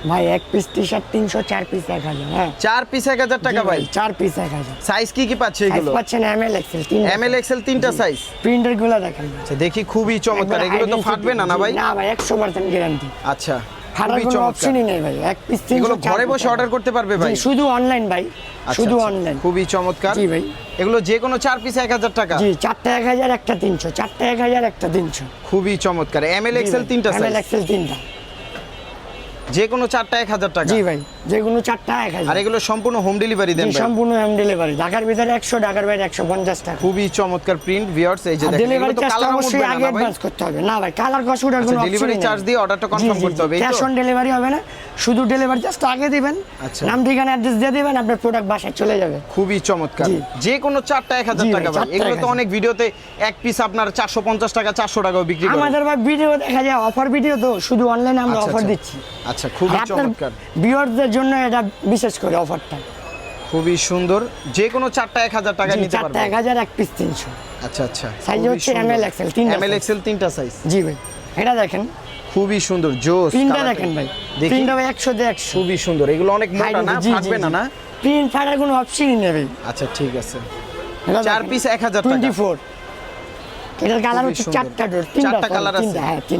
ভাই এক piece T-shirt 300, 4 piece 1000। হ্যাঁ 4 পিস 1000 টাকা ভাই। 4 পিস 1000। সাইজ কি পাচ্ছে সাইজ এগুলো? পাচ্ছেন এমএল এক্সেল 3টা। এমএল এক্সেল 3টা সাইজ। প্রিন্টার গুলো দেখেন। আচ্ছা দেখি খুবই চমৎকার, এগুলো তো ফাটবে না না ভাই? না ভাই 100% গ্যারান্টি। আচ্ছা ফাটার খুবই কোনো চমৎকার। অপশনই নেই ভাই। এক পিস 300। এগুলো ঘরে বসে অর্ডার করতে পারবে ভাই? শুধু অনলাইন ভাই, আচ্ছা, শুধু আচ্ছা, অনলাইন। খুবই চমৎকার। জি ভাই। এগুলো যে কোনো 4 পিস 1000 টাকা। জি 4টা 1000, একটা 300, 4টা 1000, একটা 300। খুবই চমৎকার। এমএল এক্সেল 3টা সাইজ। এমএল এক্সেল 3টা। যে কোনো 4টা 1000 টাকা। জি ভাই, যে কোনো 4টা 1000। আর এগুলো সম্পূর্ণ হোম ডেলিভারি দেন ভাই? সম্পূর্ণ হোম ডেলিভারি। ঢাকার ভিতরে 100, ঢাকার বাইরে 150 টাকা। খুবই চমৎকার প্রিন্ট ভিউয়ার্স, এই যে দেখেন ডেলিভারি এগুলো তো চার্জ কালার অবশ্যই উঠবে না আগে না ভাই? অ্যাডভান্স করতে হবে। না ভাই, কালার কস্টটার কোনো অপশন ডেলিভারি নেই। চার্জ দিয়ে অর্ডারটা কনফার্ম করতে হবে, এই ক্যাশ তো? অন ডেলিভারি হবে না, শুধু ডেলিভারি চার্জটা আগে দিবেন। আচ্ছা। নাম ঠিকানা অ্যাড্রেস দিয়ে দিবেন, আপনার প্রোডাক্ট বাসায় চলে যাবে। খুবই চমৎকার। জি। যে কোনো 4টা 1000 জি ভাই, টাকা ভাই। 4টা এগুলো তো 1000 অনেক ভিডিওতে এক পিস আপনার 450 টাকা 400 টাকাও বিক্রি করে। আমাদের ভাই ভিডিও দেখা যায়, অফার ভিডিও তো, শুধু অনলাইনে আমরা আচ্ছা, অফার আচ্ছা। দিচ্ছি। আচ্ছা খুবই আর আপনার চমৎকার, ভিউয়ারদের জন্য এটা বিশেষ করে অফারটা। খুবই সুন্দর। যে কোনো 4টা 1000 টাকা নিতে 4টা পারবে। 1000, এক পিস 300। আচ্ছা আচ্ছা। সাইজ হচ্ছে এমএল এক্সেল 3টা। এমএল এক্সেল 3টা সাইজ। জি ভাই, এটা দেখেন, খুবই সুন্দর জোস। প্রিন্টটা দেখেন ভাই, দেখি। প্রিন্টটা ভাই 100 তে 100। খুবই সুন্দর। এগুলো অনেক মোটা না, ফাটবে না না? প্রিন্ট ফাটার কোনো অপশনই নেই ভাই। আচ্ছা ঠিক আছে। এটা 4 দেখেন, পিস 1000 টাকা। 24। এটার কালার খুবই হচ্ছে সুন্দর। 4টা ডোর, 4টা কালার আছে। হ্যাঁ 3।